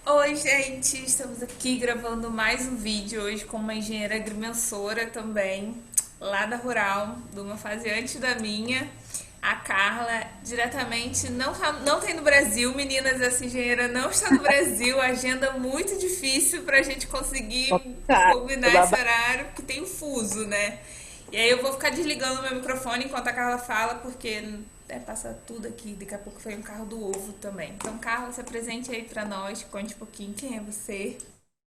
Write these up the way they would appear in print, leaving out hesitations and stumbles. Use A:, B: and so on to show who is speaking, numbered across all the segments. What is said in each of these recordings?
A: Oi, gente! Estamos aqui gravando mais um vídeo hoje com uma engenheira agrimensora também, lá da Rural, de uma fase antes da minha, a Carla, diretamente, não tem no Brasil, meninas, essa engenheira não está no Brasil, agenda muito difícil para a gente conseguir
B: Complicado,
A: combinar esse
B: babado.
A: horário, porque tem o fuso, né? E aí eu vou ficar desligando o meu microfone enquanto a Carla fala, porque passa tudo aqui. Daqui a pouco vem um carro do ovo também. Então, Carla, se apresente aí pra nós, conte um pouquinho quem é você.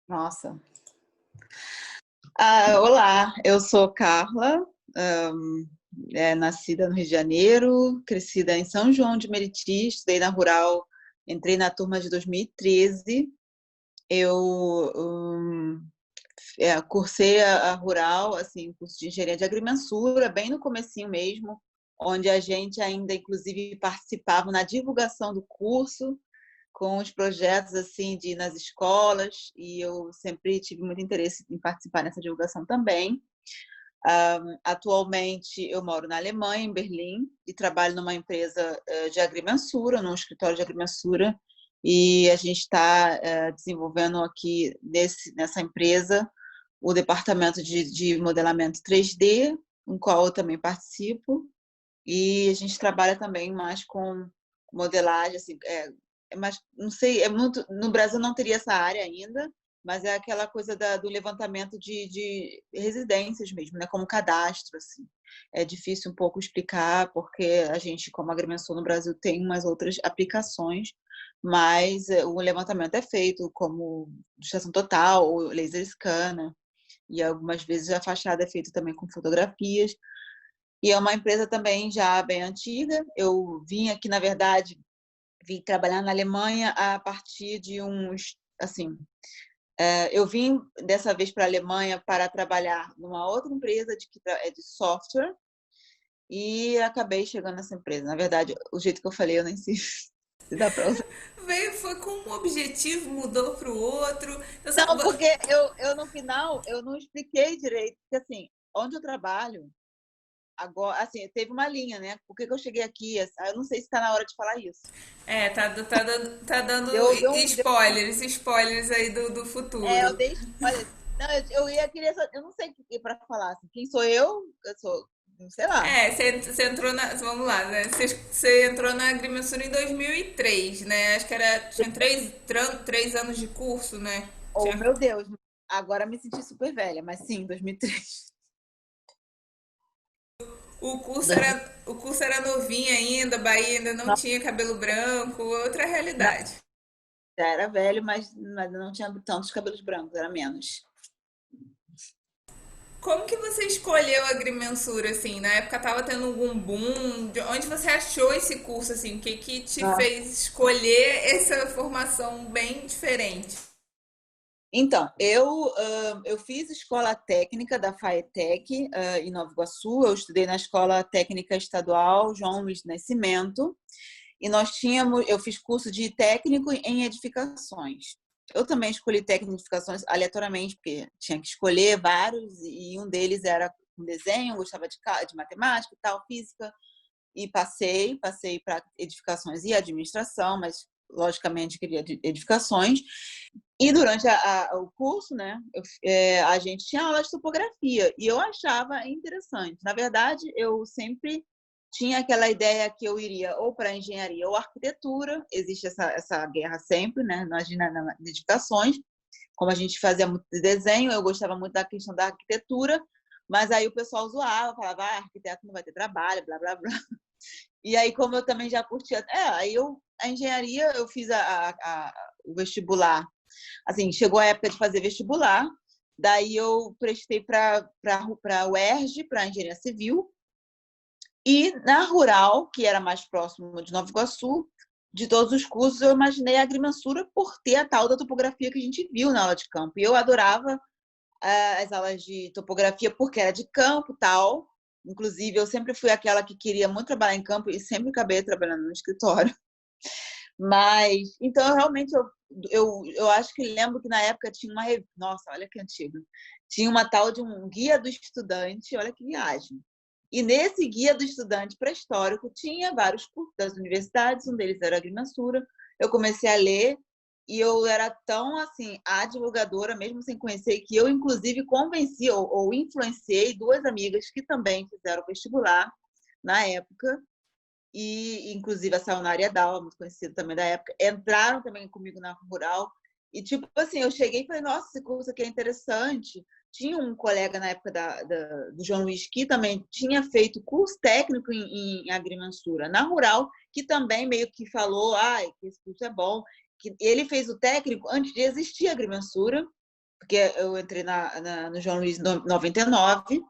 B: Nossa. Olá, eu sou Carla, ahm, nascida no Rio de Janeiro, crescida em São João de Meriti, estudei na Rural, entrei na turma de 2013. Eu cursei a Rural, assim, curso de engenharia de agrimensura, bem no comecinho mesmo, onde a gente ainda, inclusive, participava na divulgação do curso, com os projetos assim de ir nas escolas, e eu sempre tive muito interesse em participar nessa divulgação também. Atualmente eu moro na Alemanha, em Berlim, e trabalho numa empresa de agrimensura, num escritório de agrimensura, e a gente está desenvolvendo aqui nessa empresa o departamento de modelamento 3D, com o qual eu também participo, e a gente trabalha também mais com modelagem, assim, mas não sei, é muito, no Brasil não teria essa área ainda, mas é aquela coisa do levantamento de residências mesmo, né, como cadastro, assim. É difícil um pouco explicar, porque a gente, como agrimensor no Brasil, tem umas outras aplicações, mas o levantamento é feito como ilustração total, ou laser scanner, e algumas vezes a fachada é feita também com fotografias. E é uma empresa também já bem antiga. Eu vim aqui, na verdade, vim trabalhar na Alemanha a partir de uns, assim, eu vim dessa vez para a Alemanha para trabalhar numa outra empresa de software e acabei chegando nessa empresa. Na verdade, o jeito que eu falei, eu nem sei se dá para usar.
A: Veio, foi com um objetivo, mudou pro outro. Eu só...
B: Não, porque eu no final eu não expliquei direito, porque assim, onde eu trabalho agora, assim, teve uma linha, né? Por que que eu cheguei aqui? Eu não sei se está na hora de falar isso.
A: tá dando
B: Deu
A: spoilers aí do
B: eu
A: futuro.
B: dei olha, não, eu ia querer, eu não sei o que para falar, assim, quem sou eu? Eu sou, sei lá.
A: Você entrou na. Vamos lá, né? Você entrou na agrimensura em 2003, né? Acho que tinha três anos de curso, né?
B: Oh,
A: Tinha
B: meu Deus, agora me senti super velha, mas sim, 2003.
A: O curso era novinho ainda, Bahia ainda não
B: Nossa,
A: tinha cabelo branco, outra
B: não,
A: realidade.
B: já era velho, mas não tinha tantos cabelos brancos, era menos.
A: Como que você escolheu a agrimensura, assim? Na época tava tendo algum boom? De onde você achou esse curso, assim? O que que te
B: Nossa.
A: fez escolher essa formação bem diferente?
B: Então, eu fiz escola técnica da FAETEC em Nova Iguaçu. Eu estudei na Escola Técnica Estadual João Luiz de Nascimento. E eu fiz curso de técnico em edificações. Eu também escolhi técnico em edificações aleatoriamente, porque tinha que escolher vários, e um deles era um desenho, eu gostava de matemática e tal, física, e passei para edificações e administração, mas logicamente queria edificações. E durante o curso, né, a gente tinha aula de topografia e eu achava interessante. Na verdade, eu sempre tinha aquela ideia que eu iria ou para engenharia ou arquitetura. Existe essa guerra sempre, né, nas edificações. Como a gente fazia muito de desenho, eu gostava muito da questão da arquitetura, mas aí o pessoal zoava, falava, arquiteto não vai ter trabalho, blá, blá, blá. E aí, como eu também já curtia, a engenharia, eu fiz o vestibular. Assim, chegou a época de fazer vestibular, daí eu prestei para a UERJ, para engenharia civil, e na Rural, que era mais próximo de Nova Iguaçu, de todos os cursos, eu imaginei a agrimensura por ter a tal da topografia que a gente viu na aula de campo. E eu adorava as aulas de topografia porque era de campo tal. Inclusive, eu sempre fui aquela que queria muito trabalhar em campo e sempre acabei trabalhando no escritório. Mas, então, realmente, eu acho que lembro que na época tinha uma. Nossa, olha que antigo. Tinha uma tal de um guia do estudante, olha que viagem. E nesse guia do estudante pré-histórico tinha vários cursos das universidades, um deles era agrimensura. Eu comecei a ler e eu era tão, assim, a divulgadora, mesmo sem conhecer, que eu, inclusive, convenci ou influenciei duas amigas que também fizeram vestibular na época, e inclusive a Sayonara Yadawa, muito conhecida também da época, entraram também comigo na Rural. E, tipo assim, eu cheguei e falei, nossa, esse curso aqui é interessante. Tinha um colega na época do João Luiz que também tinha feito curso técnico em agrimensura na Rural, que também meio que falou, que esse curso é bom. Que ele fez o técnico antes de existir a agrimensura, porque eu entrei no João Luiz em 99.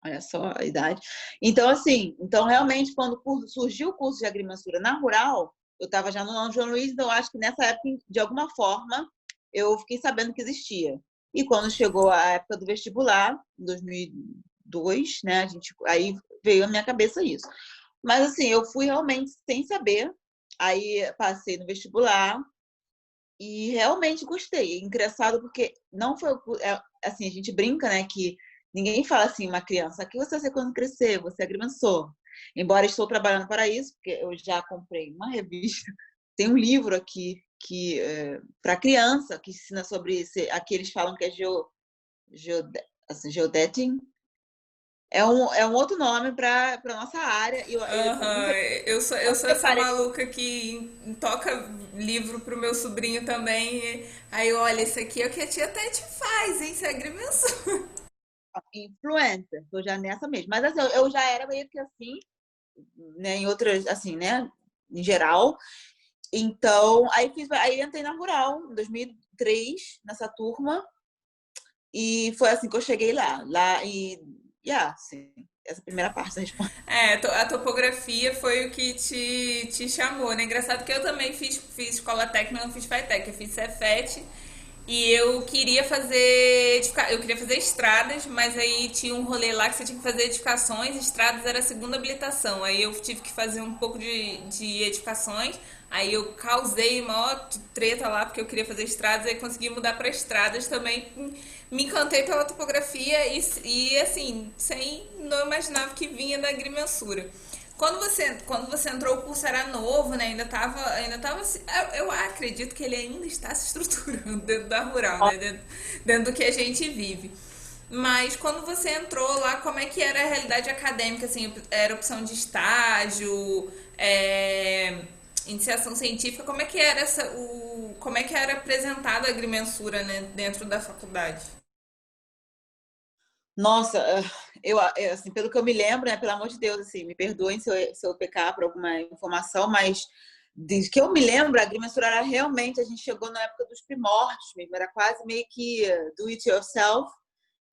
B: Olha só a idade. Então, assim, realmente, quando surgiu o curso de agrimensura na Rural, eu estava já no João Luiz, então acho que nessa época, de alguma forma, eu fiquei sabendo que existia. E quando chegou a época do vestibular, em 2002, né, aí veio à minha cabeça isso. Mas, assim, eu fui realmente sem saber, aí passei no vestibular e realmente gostei. É engraçado porque não foi, assim, a gente brinca, né, que ninguém fala assim, uma criança, o que você vai ser quando crescer? Você é agrimensor. Embora estou trabalhando para isso, porque eu já comprei uma revista, tem um livro aqui que para criança que ensina sobre aqui eles falam que é geodeting. É um outro nome para nossa área. Eu
A: Aham,
B: nunca,
A: eu
B: nunca
A: sou essa
B: preparei.
A: maluca que toca livro pro meu sobrinho também. Aí, olha, isso aqui é o que a tia Tete faz, hein? Isso é agrimensor.
B: Influencer, tô já nessa mesmo. Mas assim, eu já era meio que assim, né, em outras, assim, né, em geral. Então, aí entrei na Rural em 2003, nessa turma, e foi assim que eu cheguei lá sim, essa primeira parte da resposta.
A: É, a topografia foi o que te chamou, né? Engraçado que eu também fiz escola técnica, não fiz FATEC, eu fiz Cefet. E eu queria fazer estradas, mas aí tinha um rolê lá que você tinha que fazer edificações, estradas era a segunda habilitação. Aí eu tive que fazer um pouco de edificações, aí eu causei maior treta lá porque eu queria fazer estradas, aí consegui mudar para estradas também. Me encantei pela topografia e assim, não imaginava que vinha da agrimensura. Quando você entrou, o curso era novo, né? Ainda tava, eu acredito que ele ainda está se estruturando dentro da rural, né? Dentro do que a gente vive. Mas quando você entrou lá, como é que era a realidade acadêmica? Assim, era opção de estágio, iniciação científica? Como é que era apresentada a agrimensura, né, dentro da faculdade?
B: Nossa, assim, pelo que eu me lembro, né, pelo amor de Deus, assim, me perdoem se eu pecar por alguma informação, mas desde que eu me lembro, a agrimensura era realmente, a gente chegou na época dos primórdios mesmo, era quase meio que do it yourself.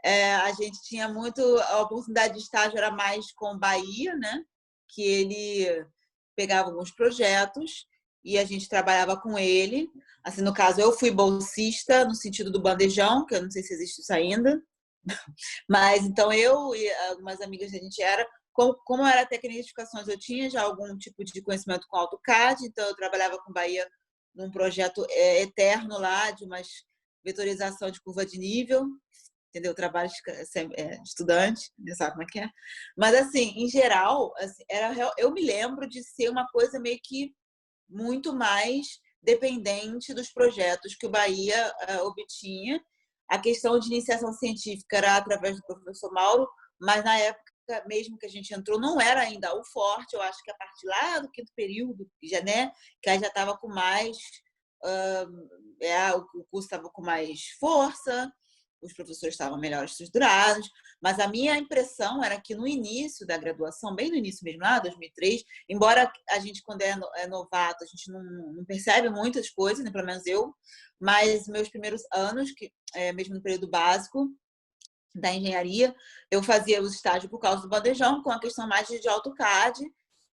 B: A gente tinha muito, a oportunidade de estágio era mais com o Bahia, né, que ele pegava alguns projetos e a gente trabalhava com ele. Assim, no caso, eu fui bolsista no sentido do bandejão, que eu não sei se existe isso ainda, mas então eu e algumas amigas a gente como eu era técnica de edificações, eu tinha já algum tipo de conhecimento com AutoCAD, então eu trabalhava com Bahia num projeto eterno lá de uma vetorização de curva de nível, entendeu? Trabalho de estudante, não sabe como é que é. Mas assim, em geral, assim, eu me lembro de ser uma coisa meio que muito mais dependente dos projetos que o Bahia obtinha. A questão de iniciação científica era através do professor Mauro, mas na época mesmo que a gente entrou não era ainda o forte. Eu acho que a partir lá do quinto período, já, né, que aí já estava com mais o curso estava com mais força, os professores estavam melhor estruturados, mas a minha impressão era que no início da graduação, bem no início mesmo, lá 2003, embora a gente, quando é novato, a gente não percebe muitas coisas, né, pelo menos eu, mas meus primeiros anos, mesmo no período básico da engenharia, eu fazia os estágios por causa do bandejão, com a questão mais de AutoCAD,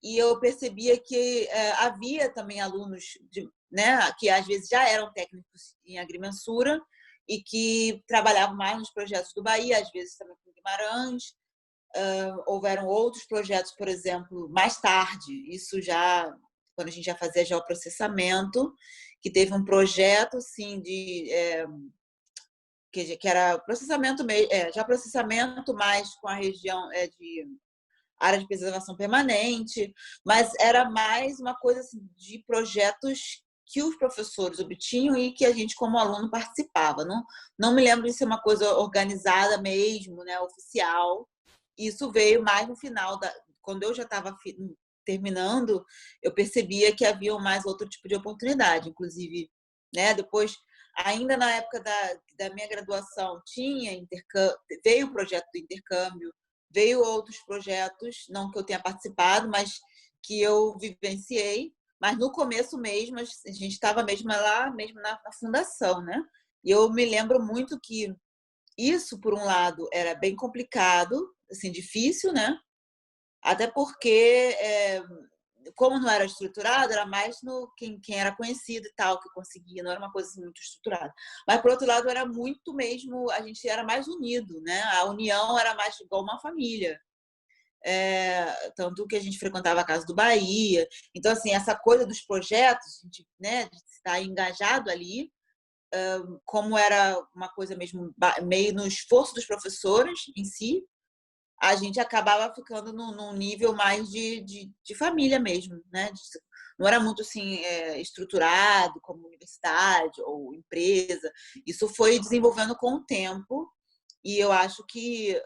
B: e eu percebia que havia também alunos né, que às vezes já eram técnicos em agrimensura e que trabalhavam mais nos projetos do Bahia, às vezes também com Guimarães. Houveram outros projetos, por exemplo, mais tarde, isso já quando a gente já fazia geoprocessamento, que teve um projeto assim que era processamento já processamento mais com a região de área de preservação permanente, mas era mais uma coisa assim, de projetos que os professores obtinham e que a gente, como aluno, participava. Não me lembro de ser uma coisa organizada mesmo, né, oficial. Isso veio mais no final, quando eu já estava terminando, eu percebia que havia mais outro tipo de oportunidade. Inclusive, né, depois, ainda na época da minha graduação, veio o projeto do intercâmbio, veio outros projetos, não que eu tenha participado, mas que eu vivenciei. Mas no começo mesmo, a gente estava mesmo lá, mesmo na fundação, né? E eu me lembro muito que isso, por um lado, era bem complicado, assim, difícil, né? Até porque, como não era estruturado, era mais no quem era conhecido e tal que conseguia, não era uma coisa assim, muito estruturada. Mas, por outro lado, era muito mesmo, a gente era mais unido, né? A união era mais igual uma família. Tanto que a gente frequentava a Casa do Bahia. Então, assim, essa coisa dos projetos, né, de estar engajado ali, como era uma coisa mesmo meio no esforço dos professores em si, a gente acabava ficando num nível mais de família mesmo, né? Não era muito assim estruturado como universidade ou empresa. Isso foi desenvolvendo com o tempo e eu acho que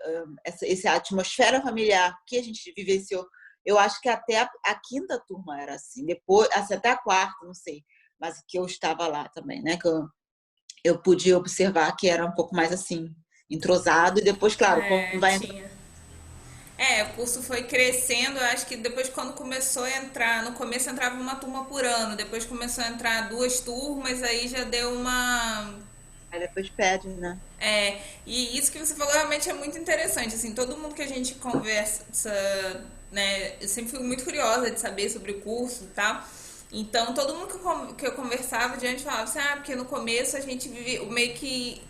B: essa atmosfera familiar que a gente vivenciou, eu acho que até a quinta turma era assim, depois assim, até a quarta, não sei, mas que eu estava lá também, né? Que eu pude observar que era um pouco mais assim entrosado e depois, claro, quando vai entrar.
A: Tinha. O curso foi crescendo, eu acho que depois quando começou a entrar, no começo entrava uma turma por ano, depois começou a entrar duas turmas, aí já deu uma.
B: Aí depois pede, né?
A: E isso que você falou realmente é muito interessante, assim, todo mundo que a gente conversa, né, eu sempre fico muito curiosa de saber sobre o curso e tal, então todo mundo que eu conversava diante falava assim, porque no começo a gente vive meio que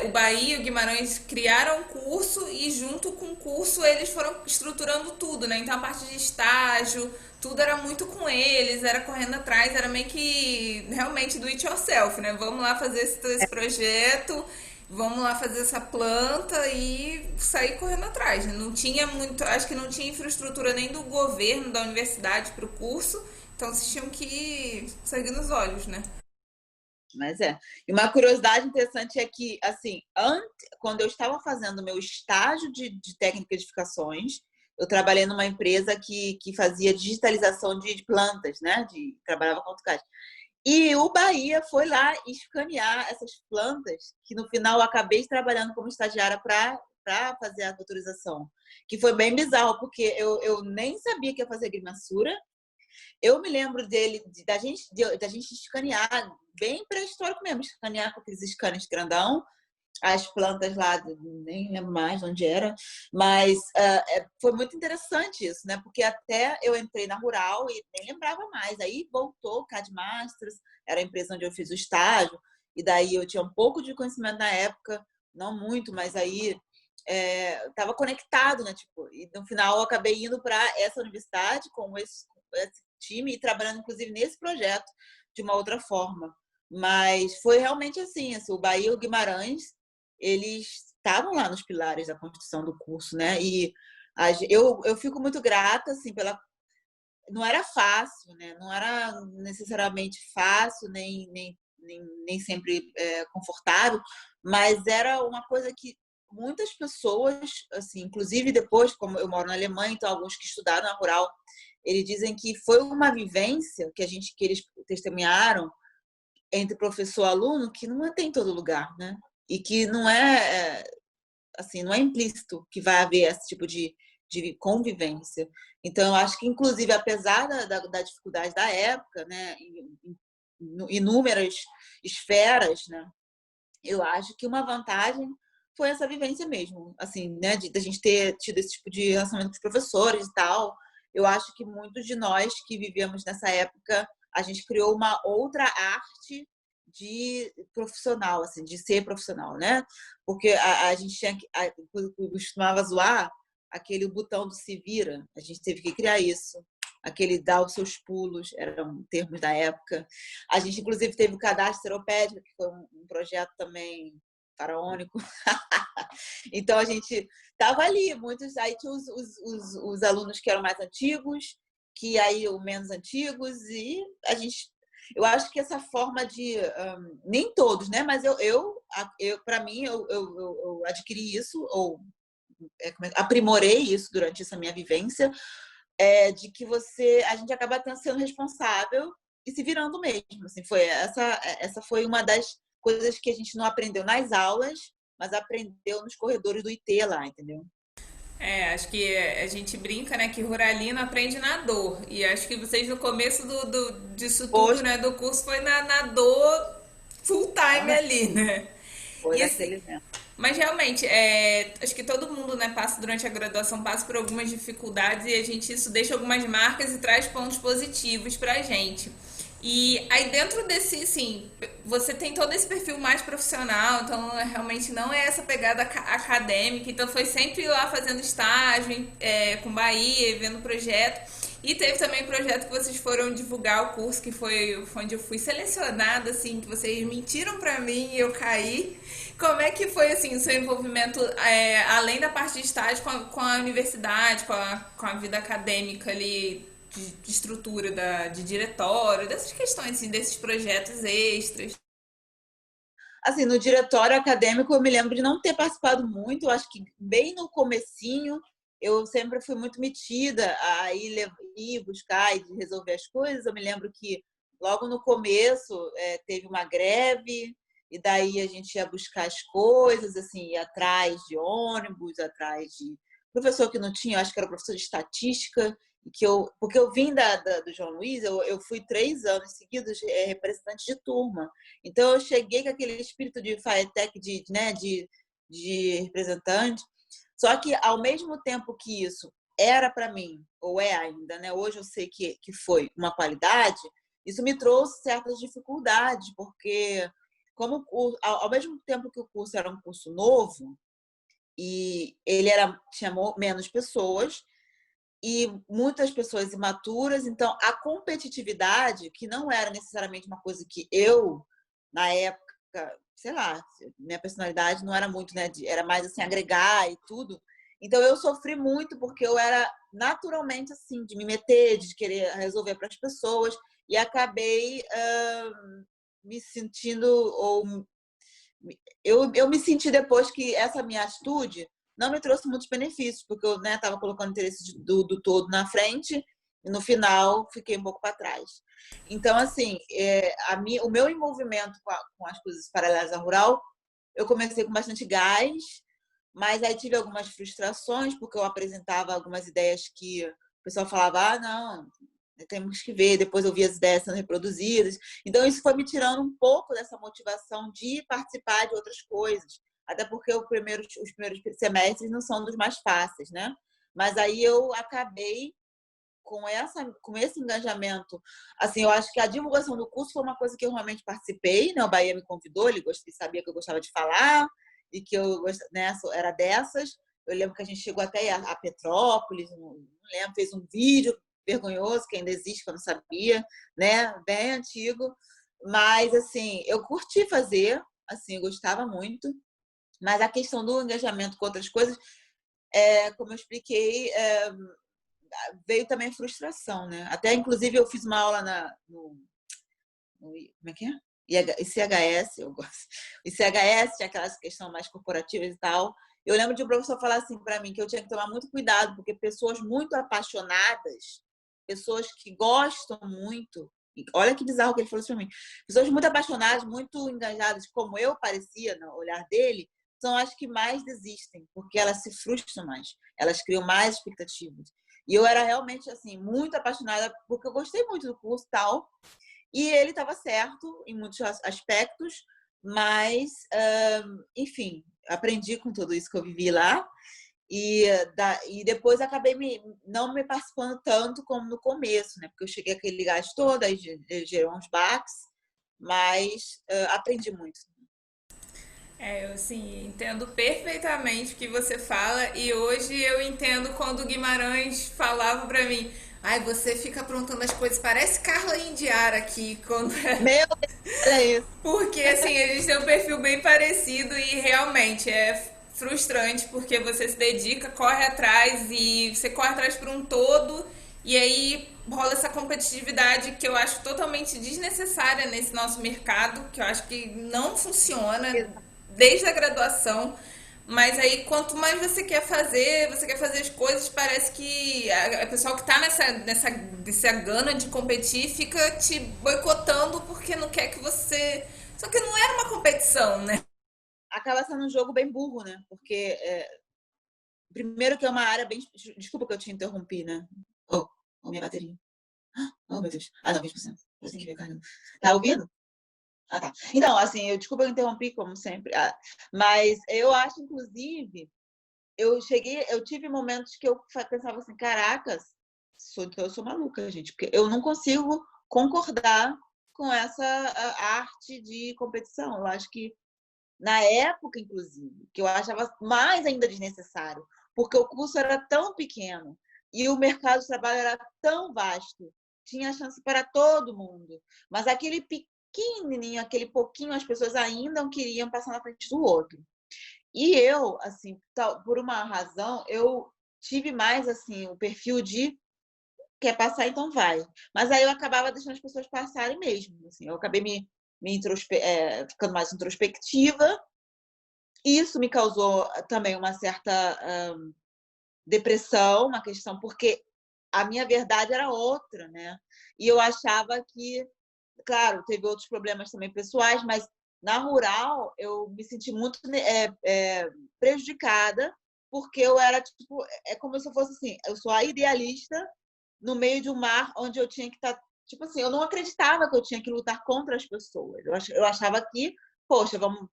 A: o Bahia e o Guimarães criaram um curso e junto com o curso eles foram estruturando tudo, né? Então a parte de estágio, tudo era muito com eles, era correndo atrás, era meio que realmente do it yourself, né? Vamos lá fazer esse projeto, vamos lá fazer essa planta e sair correndo atrás. Né? Não tinha muito, acho que não tinha infraestrutura nem do governo, da universidade para o curso, então vocês tinham que seguir nos olhos, né?
B: Mas é. E uma curiosidade interessante é que, assim, quando eu estava fazendo meu estágio de técnica de edificações, eu trabalhei numa empresa que fazia digitalização de plantas, né? Trabalhava com AutoCAD. E o Bahia foi lá escanear essas plantas, que no final eu acabei trabalhando como estagiária para fazer a autorização. Que foi bem bizarro, porque eu nem sabia que ia fazer agrimensura. Eu me lembro da gente escanear, bem pré-histórico mesmo, escanear com aqueles scanners grandão, as plantas lá, nem lembro mais onde era, mas foi muito interessante isso, né? Porque até eu entrei na Rural e nem lembrava mais. Aí voltou o CAD Masters, era a empresa onde eu fiz o estágio, e daí eu tinha um pouco de conhecimento na época, não muito, mas aí estava conectado, né? Tipo, e no final eu acabei indo para essa universidade com esse time e trabalhando, inclusive, nesse projeto de uma outra forma. Mas foi realmente assim, o Bahia e o Guimarães, eles estavam lá nos pilares da construção do curso, né? E eu fico muito grata, assim, não era fácil, né? Não era necessariamente fácil, nem sempre confortável, mas era uma coisa que muitas pessoas, assim, inclusive depois, como eu moro na Alemanha, então alguns que estudaram na Rural, eles dizem que foi uma vivência que eles testemunharam entre professor e aluno que não tem em todo lugar, né? E que não assim, não é implícito que vai haver esse tipo de convivência. Então, eu acho que, inclusive, apesar da dificuldade da época, né, em inúmeras esferas, né, eu acho que uma vantagem foi essa vivência mesmo, assim, né, da gente ter tido esse tipo de relacionamento com os professores e tal. Eu acho que muitos de nós que vivíamos nessa época, a gente criou uma outra arte de profissional, assim, de ser profissional, né? Porque a gente tinha costumava zoar aquele botão do se vira, a gente teve que criar isso. Aquele dar os seus pulos, eram termos da época. A gente, inclusive, teve o cadastro seropédico, que foi um projeto também faraônico. Então, a gente estava ali, muitos, aí tinha os alunos que eram mais antigos, que aí os menos antigos, e a gente Eu acho que essa forma de, nem todos, né? Mas para mim, eu adquiri isso, ou aprimorei isso durante essa minha vivência, de que a gente acaba sendo responsável e se virando mesmo. Assim, essa foi uma das coisas que a gente não aprendeu nas aulas, mas aprendeu nos corredores do IT lá, entendeu?
A: Acho que a gente brinca, né, que ruralino aprende na dor. E acho que vocês no começo disso tudo,
B: Hoje,
A: né, do curso foi na dor full time ali, né?
B: foi
A: E assim,
B: naquele evento.
A: mas realmente, acho que todo mundo, né, passa durante a graduação, passa por algumas dificuldades e isso deixa algumas marcas e traz pontos positivos pra gente. E aí dentro desse, assim, você tem todo esse perfil mais profissional, então realmente não é essa pegada acadêmica, então foi sempre lá fazendo estágio, com Bahia, vendo projeto. E teve também o projeto que vocês foram divulgar o curso, que foi onde eu fui selecionada, assim, que vocês mentiram pra mim e eu caí. Como é que foi, assim, o seu envolvimento, além da parte de estágio, com a universidade, com a vida acadêmica ali, de estrutura, de diretório, dessas questões, assim, desses projetos extras?
B: Assim, no diretório acadêmico eu me lembro de não ter participado muito, eu acho que bem no comecinho eu sempre fui muito metida a ir buscar e resolver as coisas. Eu me lembro que logo no começo teve uma greve e daí a gente ia buscar as coisas, assim, ia atrás de ônibus, atrás de professor que não tinha, eu acho que era professor de estatística, porque eu vim do João Luiz, eu fui 3 anos seguidos representante de turma. Então, eu cheguei com aquele espírito de FATEC, né, de representante. Só que, ao mesmo tempo que isso era para mim, ou é ainda, né, hoje eu sei que foi uma qualidade, isso me trouxe certas dificuldades, porque ao mesmo tempo que o curso era um curso novo, e tinha menos pessoas, e muitas pessoas imaturas, então a competitividade, que não era necessariamente uma coisa que eu, na época, sei lá, minha personalidade não era muito, né, era mais assim, agregar e tudo. Então eu sofri muito porque eu era naturalmente assim, de me meter, de querer resolver para as pessoas, e acabei me sentindo, ou eu me senti depois que essa minha atitude não me trouxe muitos benefícios, porque eu estava colocando o interesse do todo na frente e no final fiquei um pouco para trás. Então, assim, o meu envolvimento com as coisas paralelas à rural, eu comecei com bastante gás, mas aí tive algumas frustrações, porque eu apresentava algumas ideias que o pessoal falava, não, temos que ver, depois eu vi as ideias sendo reproduzidas. Então, isso foi me tirando um pouco dessa motivação de participar de outras coisas. Até porque os primeiros semestres não são dos mais fáceis, né? Mas aí eu acabei com esse engajamento. Assim, eu acho que a divulgação do curso foi uma coisa que eu realmente participei, né? O Bahia me convidou, ele sabia que eu gostava de falar e que eu, né, era dessas. Eu lembro que a gente chegou até a Petrópolis, não lembro, fez um vídeo vergonhoso, que ainda existe, que eu não sabia, né? Bem antigo. Mas, assim, eu curti fazer, assim, eu gostava muito. Mas a questão do engajamento com outras coisas, como eu expliquei, veio também frustração, né? Até, inclusive, eu fiz uma aula como é que é? ICHS, eu gosto. ICHS, tinha aquelas questões mais corporativas e tal. Eu lembro de um professor falar assim para mim, que eu tinha que tomar muito cuidado, porque pessoas muito apaixonadas, pessoas que gostam muito, olha que bizarro que ele falou isso para mim, pessoas muito apaixonadas, muito engajadas, como eu parecia no olhar dele, são as que mais desistem, porque elas se frustram mais, elas criam mais expectativas. E eu era realmente assim muito apaixonada, porque eu gostei muito do curso e tal, e ele estava certo em muitos aspectos, mas, enfim, aprendi com tudo isso que eu vivi lá. E depois acabei não me participando tanto como no começo, né? Porque eu cheguei aquele gás todo, aí gerou uns baques, mas aprendi muito.
A: Eu assim, entendo perfeitamente o que você fala e hoje eu entendo quando o Guimarães falava pra mim, ai, você fica aprontando as coisas, parece Carla Indiara aqui, quando
B: Meu Deus, olha isso.
A: porque assim, eles têm um perfil bem parecido e realmente é frustrante porque você se dedica, corre atrás e você corre atrás por um todo E aí rola essa competitividade que eu acho totalmente desnecessária nesse nosso mercado, que eu acho que não funciona desde a graduação. Mas aí, quanto mais você quer fazer as coisas, parece que a pessoa que tá nessa gana de competir fica te boicotando porque não quer que você. Só que não era uma competição, né?
B: Acaba sendo um jogo bem burro, né? Porque, primeiro que é uma área bem. Desculpa que eu te interrompi, né? Oh, oh, minha bateria. Oh, meu Deus. Ah, não, 20%. Eu tenho que ver, caramba. Tá ouvindo? Ah, tá. Então, assim, desculpa eu interrompi, como sempre. Mas eu acho, inclusive, eu tive momentos que eu pensava assim, caracas, então eu sou maluca, gente, porque eu não consigo concordar com essa arte de competição. Eu acho que na época, inclusive, que eu achava mais ainda desnecessário, porque o curso era tão pequeno e o mercado de trabalho era tão vasto, tinha chance para todo mundo, mas aquele pequenininho, aquele pouquinho, as pessoas ainda não queriam passar na frente do outro. E eu, assim, por uma razão, eu tive mais assim o perfil de quer passar, então vai. Mas aí eu acabava deixando as pessoas passarem mesmo. Assim, eu acabei ficando mais introspectiva. Isso me causou também uma certa depressão, uma questão, porque a minha verdade era outra, né? E eu achava que, claro, teve outros problemas também pessoais, mas na rural eu me senti muito prejudicada, porque eu era tipo, é como se eu fosse assim, eu sou a idealista no meio de um mar onde eu tinha que estar, tipo assim, eu não acreditava que eu tinha que lutar contra as pessoas. Eu achava que, poxa, vamos.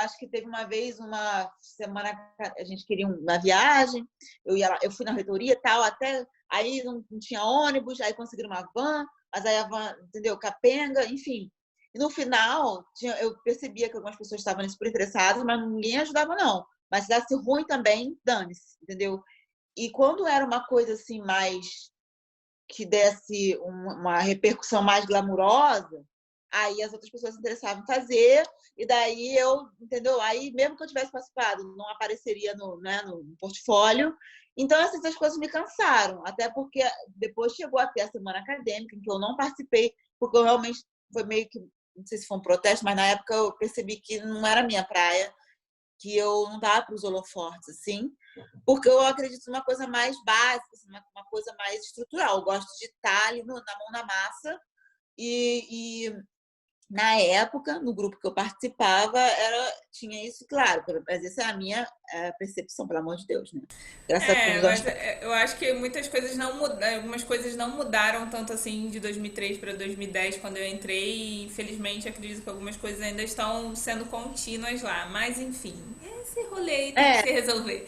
B: Acho que teve uma vez, uma semana, a gente queria uma viagem, eu fui na reitoria e tal, até aí não tinha ônibus, aí conseguiram uma van, mas aí a van, entendeu, capenga, enfim. E no final, eu percebia que algumas pessoas estavam super interessadas, mas ninguém ajudava, não. Mas se desse ruim também, dane-se, entendeu? E quando era uma coisa assim mais que desse uma repercussão mais glamurosa, aí as outras pessoas se interessavam em fazer, e daí eu, entendeu? Aí, mesmo que eu tivesse participado, não apareceria no portfólio. Então, essas coisas me cansaram, até porque depois chegou até a semana acadêmica, em que eu não participei, porque eu realmente foi meio que, não sei se foi um protesto, mas na época eu percebi que não era minha praia, que eu não dava para os holofortes, assim, porque eu acredito numa coisa mais básica, assim, uma coisa mais estrutural. Eu gosto de estar ali na mão na massa e na época, no grupo que eu participava, tinha isso, claro, mas essa é a minha percepção, pelo amor de Deus, né? Graças a
A: É,
B: Deus,
A: mas eu acho que muitas coisas não mudaram, algumas coisas não mudaram tanto assim de 2003 para 2010 quando eu entrei e infelizmente acredito que algumas coisas ainda estão sendo contínuas lá, mas enfim, esse rolê aí tem que
B: é,
A: se resolver.